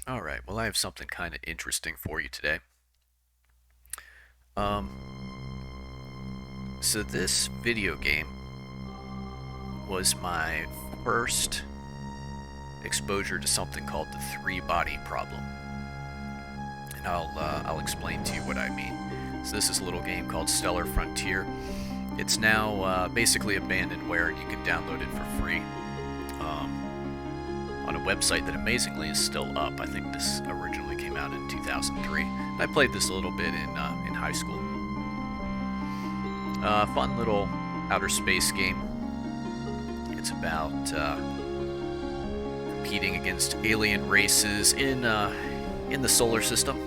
Alright, well, I have something kind of interesting for you today. Um, so this video game was my first exposure to something called the three-body problem. And I'll explain to you what I mean. So this is a little game called Stellar Frontier. It's now basically abandonware, and you can download it for free on a website that amazingly is still up. I think this originally came out in 2003. I played this a little bit in high school. Fun little outer space game. It's about competing against alien races in the solar system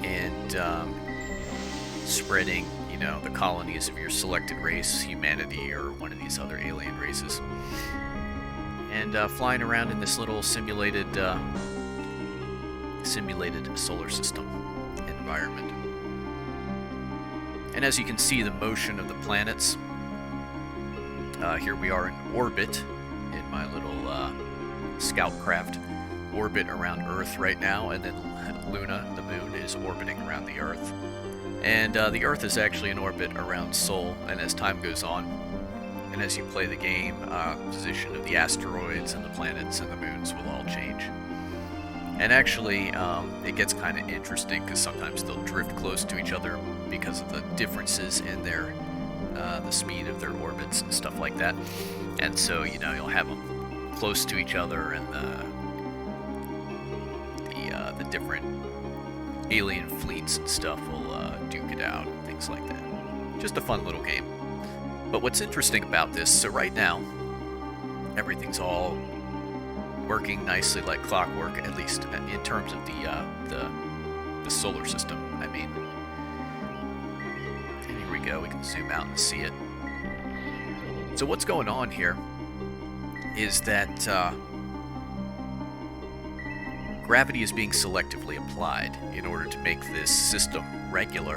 and spreading, the colonies of your selected race, humanity, or one of these other alien races, and flying around in this little simulated solar system environment. And as you can see, the motion of the planets. Here we are in orbit in my little scout craft, orbit around Earth right now, and then Luna, the moon, is orbiting around the Earth. And the Earth is actually in orbit around Sol, and as time goes on, and as you play the game, the position of the asteroids and the planets and the moons will all change. And actually, it gets kind of interesting because sometimes they'll drift close to each other because of the differences in their the speed of their orbits and stuff like that. And so, you'll have them close to each other, and the different alien fleets and stuff will duke it out and things like that. Just a fun little game. But what's interesting about this, so right now, everything's all working nicely like clockwork, at least in terms of the solar system, I mean. And here we go, we can zoom out and see it. So what's going on here is that gravity is being selectively applied in order to make this system regular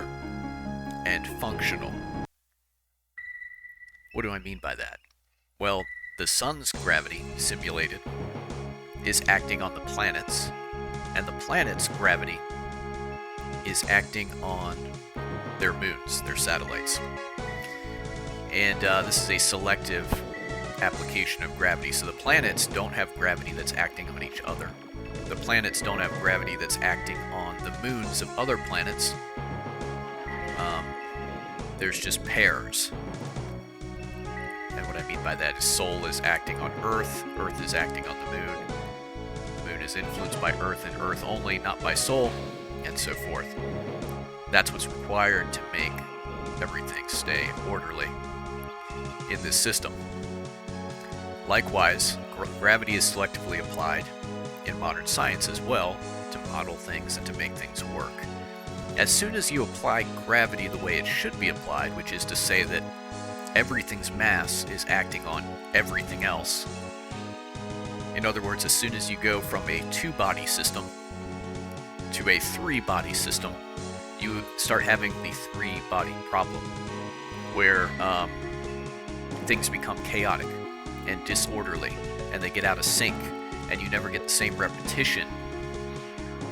and functional. What do I mean by that? Well, the sun's gravity, simulated, is acting on the planets, and the planets' gravity is acting on their moons, their satellites. And this is a selective application of gravity, so the planets don't have gravity that's acting on each other. The planets don't have gravity that's acting on the moons of other planets. There's just pairs. And what I mean by that is Sol is acting on Earth, Earth is acting on the moon is influenced by Earth and Earth only, not by Sol, and so forth. That's what's required to make everything stay orderly in this system. Likewise, gravity is selectively applied in modern science as well to model things and to make things work. As soon as you apply gravity the way it should be applied, which is to say that everything's mass is acting on everything else. In other words, as soon as you go from a two-body system to a three-body system, you start having the three-body problem, where things become chaotic and disorderly, and they get out of sync, and you never get the same repetition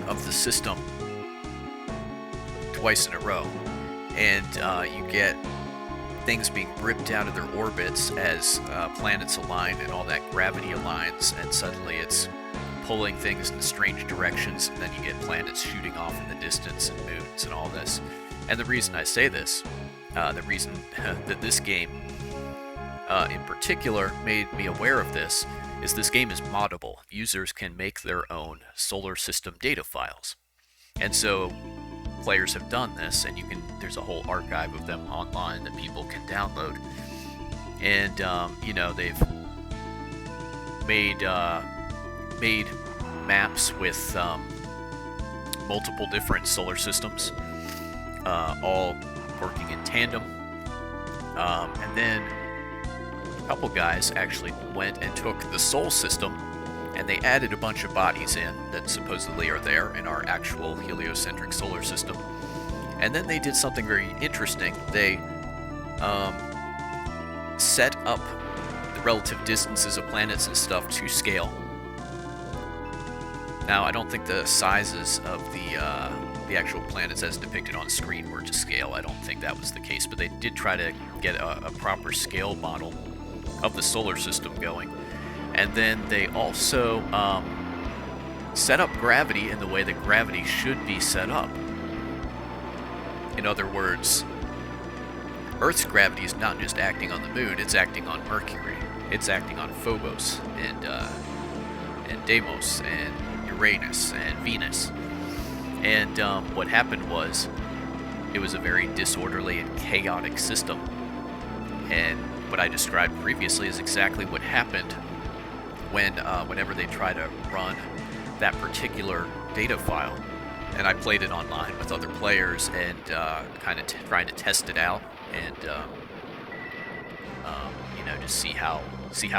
of the system twice in a row. And you get things being ripped out of their orbits as planets align and all that gravity aligns, and suddenly it's pulling things in strange directions, and then you get planets shooting off in the distance and moons and all this. And the reason I say this, the reason that this game in particular made me aware of this, is this game is moddable. Users can make their own solar system data files. And so players have done this, and there's a whole archive of them online that people can download. And they've made maps with multiple different solar systems, all working in tandem. And then a couple guys actually went and took the Sol system, and they added a bunch of bodies in that supposedly are there in our actual heliocentric solar system. And then they did something very interesting. They set up the relative distances of planets and stuff to scale. Now, I don't think the sizes of the actual planets as depicted on screen were to scale. I don't think that was the case, but they did try to get a proper scale model of the solar system going. And then they also set up gravity in the way that gravity should be set up. In other words, Earth's gravity is not just acting on the moon, it's acting on Mercury. It's acting on Phobos and Deimos and Uranus and Venus. And what happened was, it was a very disorderly and chaotic system. And what I described previously is exactly what happened whenever they try to run that particular data file. And I played it online with other players and kind of trying to test it out and just see how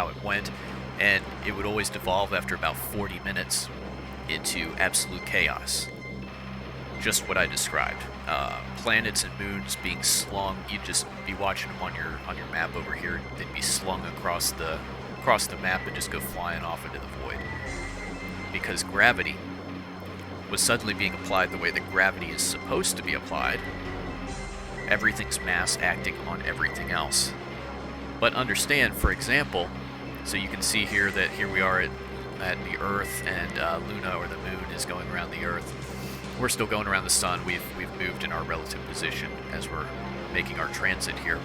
it went. And it would always devolve after about 40 minutes into absolute chaos. Just what I described. Planets and moons being slung. You'd just be watching them on your map over here. They'd be slung across the map and just go flying off into the void. Because gravity was suddenly being applied the way that gravity is supposed to be applied. Everything's mass acting on everything else. But understand, for example, so you can see here that here we are at the Earth, and Luna, or the moon, is going around the Earth. We're still going around the sun. We've moved in our relative position as we're making our transit here.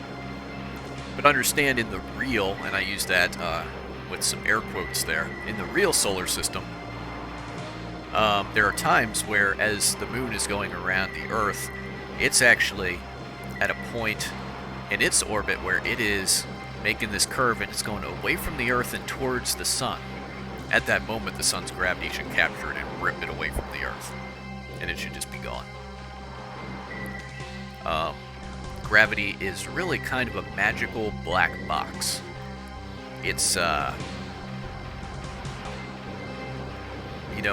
But understand, in the real, and I use that with some air quotes there, in the real solar system, there are times where, as the moon is going around the Earth, it's actually at a point in its orbit where it is making this curve and it's going away from the Earth and towards the sun. At that moment, the sun's gravity should capture it and rip it away from the Earth, and it should just be gone. Gravity is really kind of a magical black box. It's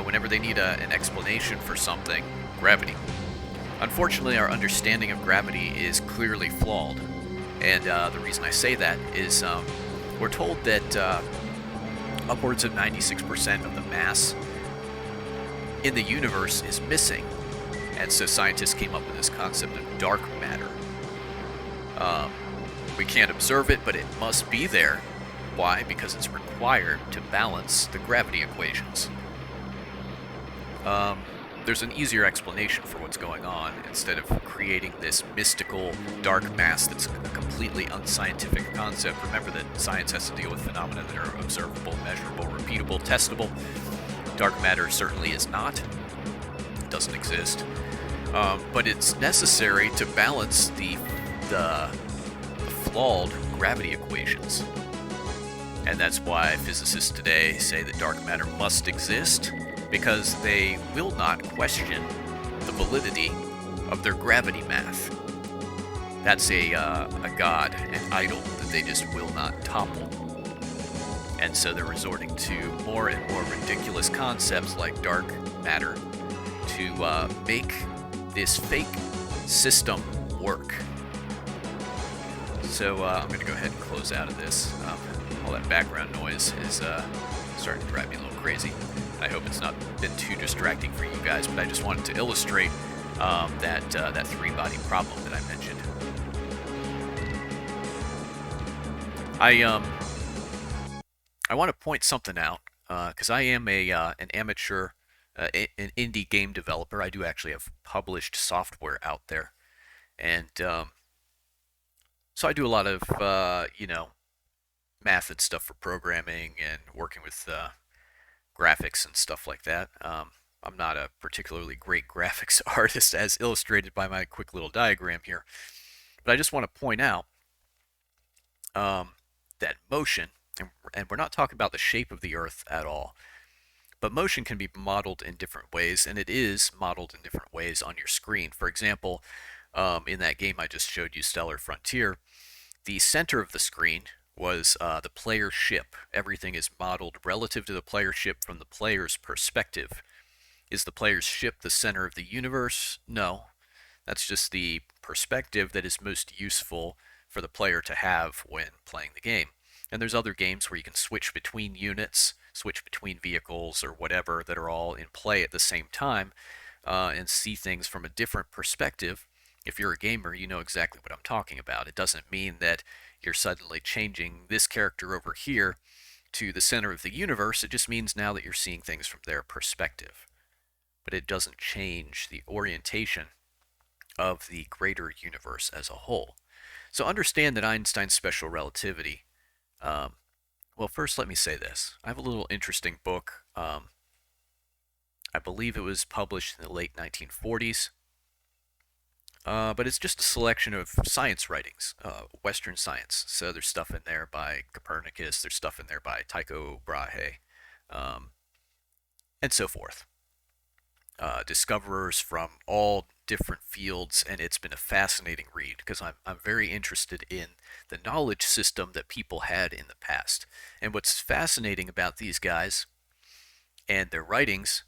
whenever they need an explanation for something, gravity. Unfortunately, our understanding of gravity is clearly flawed. And the reason I say that is we're told that upwards of 96% of the mass in the universe is missing. And so scientists came up with this concept of dark matter. We can't observe it, but it must be there. Why? Because it's required to balance the gravity equations. There's an easier explanation for what's going on, instead of creating this mystical dark mass that's a completely unscientific concept. Remember that science has to deal with phenomena that are observable, measurable, repeatable, testable. Dark matter certainly is not. It doesn't exist. But it's necessary to balance the flawed gravity equations. And that's why physicists today say that dark matter must exist, because they will not question the validity of their gravity math. That's a god, an idol that they just will not topple. And so they're resorting to more and more ridiculous concepts like dark matter to make this fake system work. So I'm going to go ahead and close out of this. All that background noise is starting to drive me a little crazy. I hope it's not been too distracting for you guys, but I just wanted to illustrate that three-body problem that I mentioned. I want to point something out, because I am an amateur, an indie game developer. I do actually have published software out there, and so I do a lot of math and stuff for programming and working with graphics and stuff like that. I'm not a particularly great graphics artist, as illustrated by my quick little diagram here, but I just want to point out that motion, and we're not talking about the shape of the Earth at all, but motion can be modeled in different ways, and it is modeled in different ways on your screen. For example, in that game I just showed you, Stellar Frontier, the center of the screen was the player's ship. Everything is modeled relative to the player's ship from the player's perspective. Is the player's ship the center of the universe? No. That's just the perspective that is most useful for the player to have when playing the game. And there's other games where you can switch between units, switch between vehicles or whatever that are all in play at the same time, and see things from a different perspective. If you're a gamer, you know exactly what I'm talking about. It doesn't mean that you're suddenly changing this character over here to the center of the universe. It just means now that you're seeing things from their perspective. But it doesn't change the orientation of the greater universe as a whole. So understand that Einstein's special relativity. Um, well, first, let me say this. I have a little interesting book. I believe it was published in the late 1940s, but it's just a selection of science writings, Western science. So there's stuff in there by Copernicus, there's stuff in there by Tycho Brahe, um, and so forth. Discoverers from all different fields, and it's been a fascinating read because I'm very interested in the knowledge system that people had in the past. And what's fascinating about these guys and their writings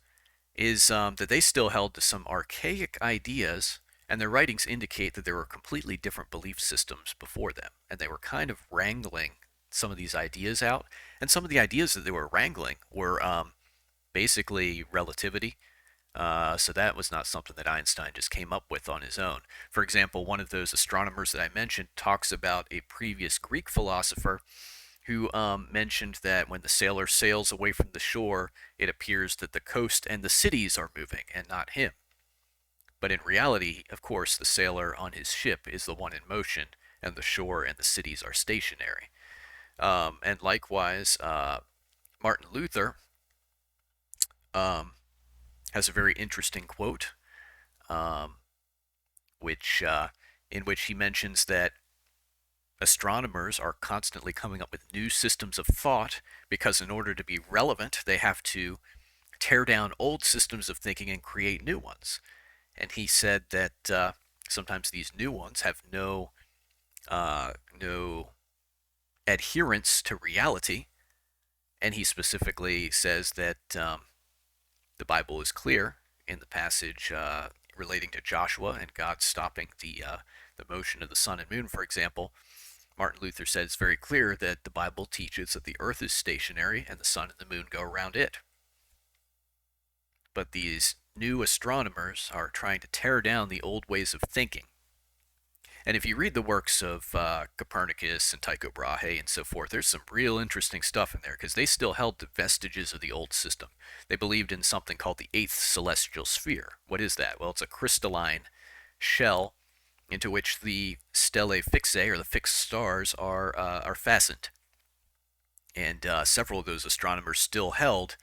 is that they still held to some archaic ideas, and their writings indicate that there were completely different belief systems before them, and they were kind of wrangling some of these ideas out. And some of the ideas that they were wrangling were basically relativity. So that was not something that Einstein just came up with on his own. For example, one of those astronomers that I mentioned talks about a previous Greek philosopher who mentioned that when the sailor sails away from the shore, it appears that the coast and the cities are moving and not him. But in reality, of course, the sailor on his ship is the one in motion, and the shore and the cities are stationary. And likewise, Martin Luther um, has a very interesting quote, um, which in which he mentions that astronomers are constantly coming up with new systems of thought because in order to be relevant, they have to tear down old systems of thinking and create new ones. And he said that sometimes these new ones have no adherence to reality. And he specifically says that the Bible is clear in the passage relating to Joshua and God stopping the motion of the sun and moon, for example. Martin Luther said it's very clear that the Bible teaches that the earth is stationary and the sun and the moon go around it. But these new astronomers are trying to tear down the old ways of thinking. And if you read the works of Copernicus and Tycho Brahe and so forth, there's some real interesting stuff in there because they still held the vestiges of the old system. They believed in something called the eighth celestial sphere. What is that? Well, it's a crystalline shell into which the stellae fixae, or the fixed stars, are fastened. And several of those astronomers still held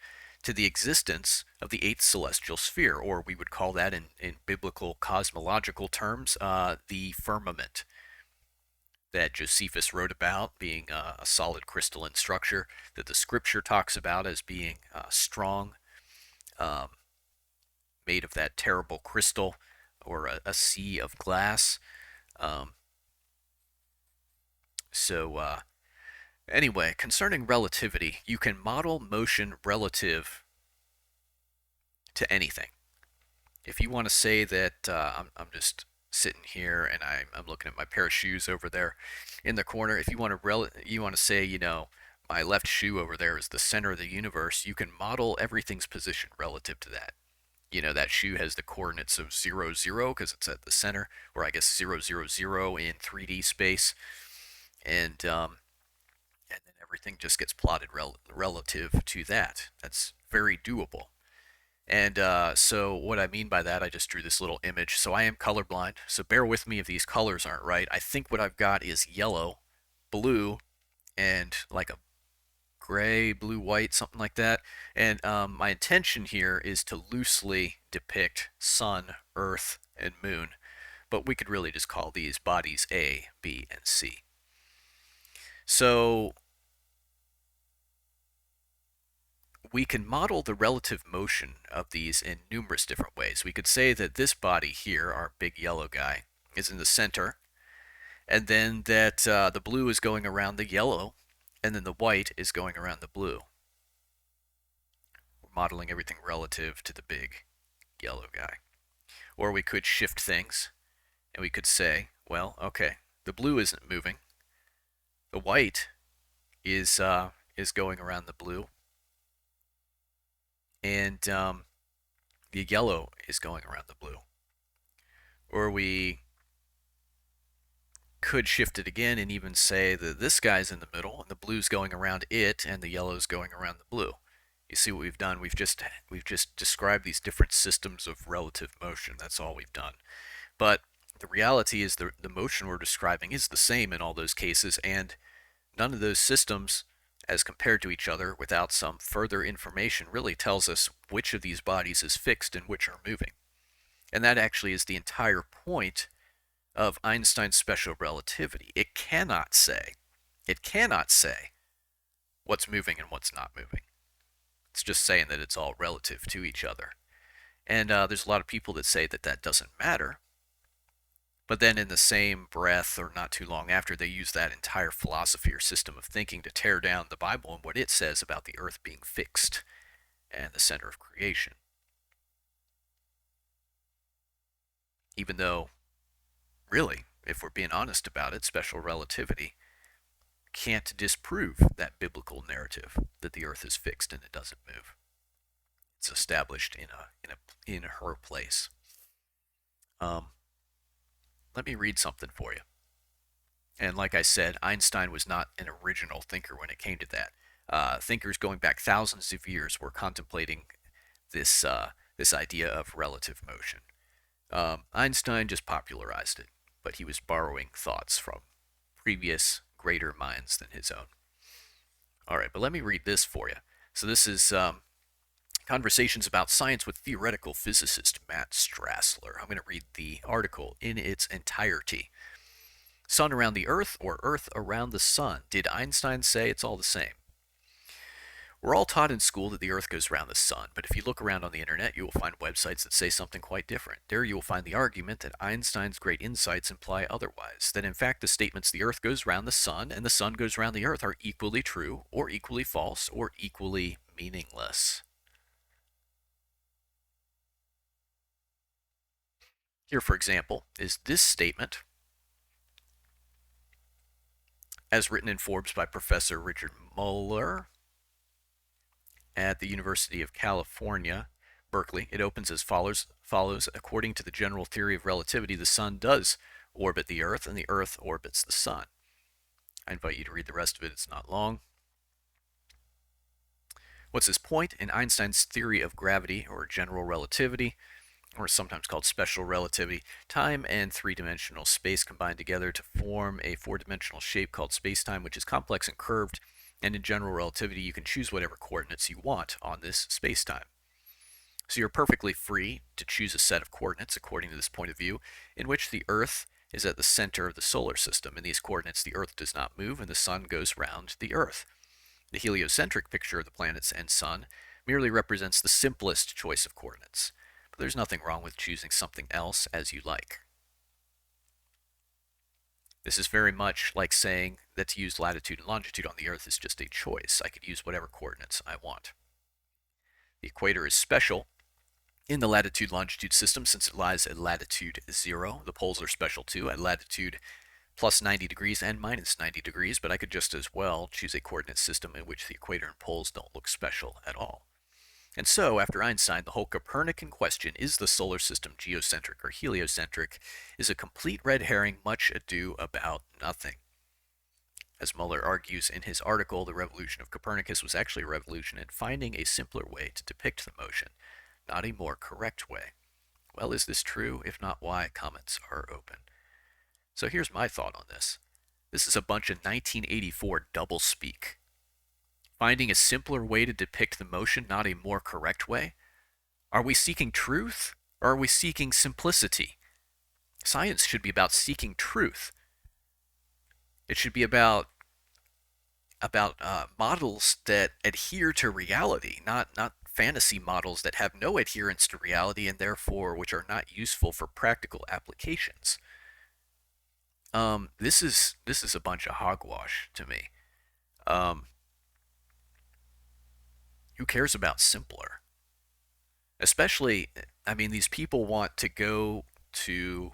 to the existence of the eighth celestial sphere, or we would call that in biblical cosmological terms, the firmament that Josephus wrote about being a solid crystalline structure, that the scripture talks about as being strong, um, made of that terrible crystal, or a sea of glass. Um, so, anyway, concerning relativity, you can model motion relative to anything. If you want to say that I'm just sitting here and I'm looking at my pair of shoes over there in the corner, if you want to say, my left shoe over there is the center of the universe, you can model everything's position relative to that. That shoe has the coordinates of 0, 0 because it's at the center, or I guess 0, 0, 0 in 3D space. And then everything just gets plotted relative to that. That's very doable. And so what I mean by that, I just drew this little image. So I am colorblind, so bear with me if these colors aren't right. I think what I've got is yellow, blue, and like a gray, blue, white, something like that. And my intention here is to loosely depict sun, earth, and moon. But we could really just call these bodies A, B, and C. So we can model the relative motion of these in numerous different ways. We could say that this body here, our big yellow guy, is in the center, and then that the blue is going around the yellow, and then the white is going around the blue. We're modeling everything relative to the big yellow guy. Or we could shift things, and we could say, well, okay, the blue isn't moving. The white is going around the blue, and the yellow is going around the blue. Or we could shift it again and even say that this guy's in the middle and the blue's going around it and the yellow's going around the blue. You see what we've done? We've just described these different systems of relative motion. That's all we've done. But the reality is the motion we're describing is the same in all those cases, and none of those systems, as compared to each other without some further information, really tells us which of these bodies is fixed and which are moving. And that actually is the entire point of Einstein's special relativity. It cannot say what's moving and what's not moving. It's just saying that it's all relative to each other. And there's a lot of people that say that that doesn't matter. But then in the same breath, or not too long after, they use that entire philosophy or system of thinking to tear down the Bible and what it says about the earth being fixed and the center of creation. Even though, really, if we're being honest about it, special relativity can't disprove that biblical narrative that the earth is fixed and it doesn't move. It's established in her place. Let me read something for you. And like I said, Einstein was not an original thinker when it came to that. Thinkers going back thousands of years were contemplating this idea of relative motion. Einstein just popularized it, but he was borrowing thoughts from previous greater minds than his own. All right, but let me read this for you. So this is Conversations About Science with Theoretical Physicist Matt Strassler. I'm going to read the article in its entirety. Sun around the Earth or Earth around the Sun? Did Einstein say it's all the same? We're all taught in school that the Earth goes around the Sun, but if you look around on the internet, you will find websites that say something quite different. There you will find the argument that Einstein's great insights imply otherwise, that in fact the statements the Earth goes around the Sun and the Sun goes around the Earth are equally true, or equally false, or equally meaningless. Here, for example, is this statement, as written in Forbes by Professor Richard Muller at the University of California, Berkeley. It opens as follows. According to the general theory of relativity, the sun does orbit the Earth, and the Earth orbits the sun. I invite you to read the rest of it. It's not long. What's his point? In Einstein's theory of gravity, or general relativity, or sometimes called special relativity, time and three-dimensional space combine together to form a four-dimensional shape called space-time, which is complex and curved, and in general relativity you can choose whatever coordinates you want on this space-time. So you're perfectly free to choose a set of coordinates according to this point of view, in which the Earth is at the center of the solar system. In these coordinates, the Earth does not move and the Sun goes round the Earth. The heliocentric picture of the planets and Sun merely represents the simplest choice of coordinates. There's nothing wrong with choosing something else as you like. This is very much like saying that to use latitude and longitude on the Earth is just a choice. I could use whatever coordinates I want. The equator is special in the latitude-longitude system since it lies at latitude 0. The poles are special too, at latitude plus 90 degrees and minus 90 degrees, but I could just as well choose a coordinate system in which the equator and poles don't look special at all. And so, after Einstein, the whole Copernican question, is the solar system geocentric or heliocentric, is a complete red herring, much ado about nothing. As Muller argues in his article, the revolution of Copernicus was actually a revolution in finding a simpler way to depict the motion, not a more correct way. Well, is this true? If not, why? Comments are open. So here's my thought on this. This is a bunch of 1984 doublespeak. Finding a simpler way to depict the motion, not a more correct way? Are we seeking truth, or are we seeking simplicity? Science should be about seeking truth. It should be about models that adhere to reality, not fantasy models that have no adherence to reality and therefore which are not useful for practical applications. This is a bunch of hogwash to me. Who cares about simpler? Especially, I mean, these people want to go to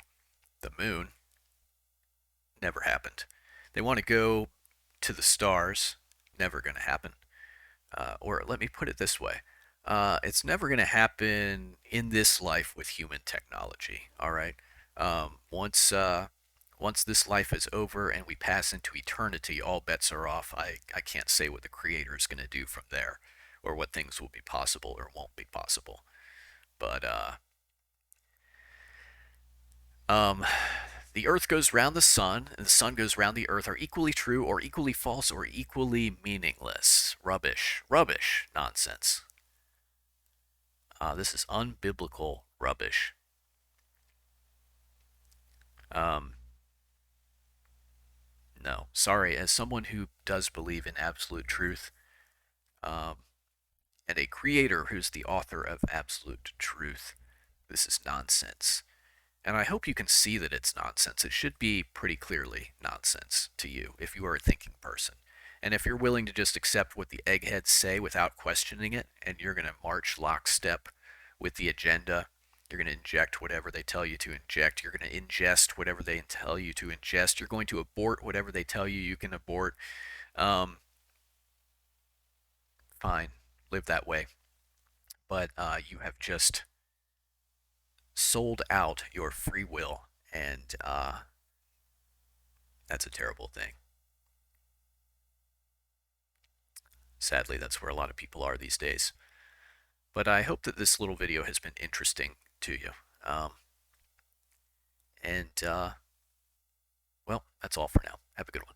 the moon. Never happened. They want to go to the stars. Never going to happen. Or let me put it this way. It's never going to happen in this life with human technology. All right. Once this life is over and we pass into eternity, all bets are off. I can't say what the creator is going to do from there, or what things will be possible or won't be possible. But um, the Earth goes round the sun, and the sun goes round the Earth are equally true, or equally false, or equally meaningless. Rubbish. Rubbish. Nonsense. This is unbiblical rubbish. Um, no, sorry. As someone who does believe in absolute truth, um, and a creator who's the author of absolute truth, this is nonsense. And I hope you can see that it's nonsense. It should be pretty clearly nonsense to you if you are a thinking person. And if you're willing to just accept what the eggheads say without questioning it, and you're going to march lockstep with the agenda, you're going to inject whatever they tell you to inject, you're going to ingest whatever they tell you to ingest, you're going to abort whatever they tell you you can abort, um, fine, live that way. But you have just sold out your free will, and that's a terrible thing. Sadly, that's where a lot of people are these days. But I hope that this little video has been interesting to you. Um, and, well, that's all for now. Have a good one.